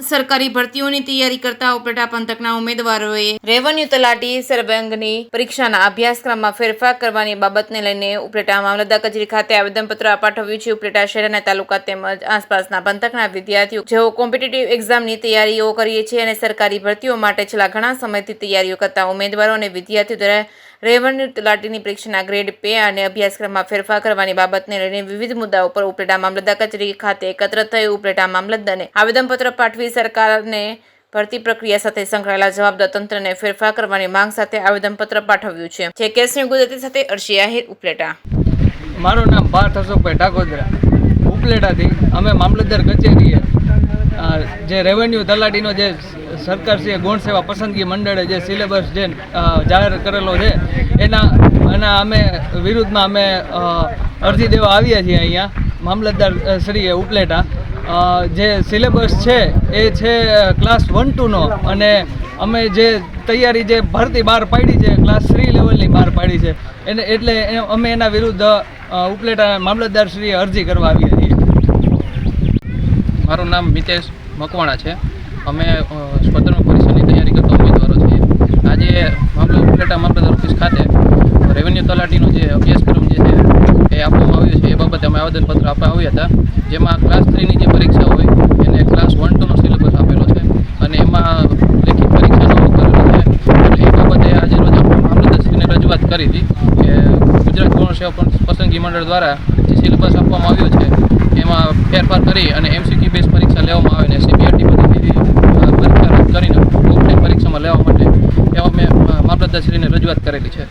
સરકારી ભરતીઓની તૈયારી કરતા ઉપલેટા પંથકના ઉમેદવારોએ રેવન્યુ તલાટી સર્વાંગની પરીક્ષાના અભ્યાસક્રમમાં ફેરફાર કરવાની બાબતને લઈને ઉપલેટા મામલતદાર કચેરી ખાતે આવેદનપત્ર પાઠવ્યું છે. ઉપલેટા શહેર અને તાલુકા તેમજ આસપાસના પંથકના વિદ્યાર્થીઓ જેઓ કોમ્પિટિટિવ એક્ઝામની તૈયારીઓ કરીએ છીએ અને સરકારી ભરતીઓ માટે છેલ્લા ઘણા સમયથી તૈયારીઓ કરતા ઉમેદવારો અને વિદ્યાર્થીઓ દ્વારા રેવન્યુ તલાટીની પરીક્ષાના ગ્રેડ પે અને અભ્યાસક્રમમાં ફેરફાર કરવાની બાબતને લઈને વિવિધ મુદ્દાઓ પર ઉપલેટા મામલતદાર કચેરી ખાતે એકત્ર થઈ ઉપલેટા મામલતદારને આવેદનપત્ર પાઠવી સરકારને ભરતી પ્રક્રિયા સાથે સંકળાયેલા જવાબદાર તંત્રને ફેરફાર કરવાની માંગ સાથે આવેદનપત્ર પાઠવ્યું છે. જે કેસની ગુજરાતી સાથે અર્શી આહિર, ઉપલેટા. મારું નામ પાર્થ અશોકભાઈ ઠાકોદરા, ઉપલેટાથી. અમે મામલતદાર કચેરીએ જે રેવન્યુ તલાટીનો જે સરકારશ્રીએ ગૌણ સેવા પસંદગી મંડળે જે સિલેબસ જે જાહેર કરેલો છે એના અમે વિરુદ્ધમાં અમે અરજી દેવા આવ્યા છીએ અહીંયા મામલતદાર શ્રીએ ઉપલેટા. જે સિલેબસ છે એ છે ક્લાસ 1-2નો અને અમે જે તૈયારી જે ભરતી બહાર પાડી છે ક્લાસ 3 લેવલની બહાર પાડી છે એટલે અમે એના વિરુદ્ધ ઉપલેટા મામલતદાર શ્રીએ અરજી કરવા આવ્યા છીએ. મારું નામ મિતેશ મકવાણા છે. અમે સ્પર્ધાત્મક પરીક્ષાની તૈયારી કરતા ઉમેદવારો છીએ. આજે ઉપલેટા મામલતદાર ઓફિસ ખાતે રેવન્યુ તલાટીનો જે અભ્યાસક્રમ જે છે એ આપવામાં આવ્યો છે એ બાબતે અમે આવેદનપત્ર આપવા આવ્યા હતા. જેમાં ક્લાસ 3ની જે પરીક્ષા હોય એને ક્લાસ 1-2નો સિલેબસ આપેલો છે અને એમાં લેખિત પરીક્ષાનો કરેલો છે. અને એ બાબતે આજે રોજ મામલતદારશ્રીને રજૂઆત કરી હતી કે ગુજરાત ગૌણ સેવા પસંદગી મંડળ દ્વારા જે સિલેબસ આપવામાં આવ્યો છે એમાં ફેરફાર કરી અને MCQ બેઝ પરીક્ષા લેવામાં આવે અને CBRT પરીક્ષા રદ કરીને ઓફલાઈન પરીક્ષામાં લેવા માટે એવા મેં મામલતદારશ્રીને રજૂઆત કરેલી છે.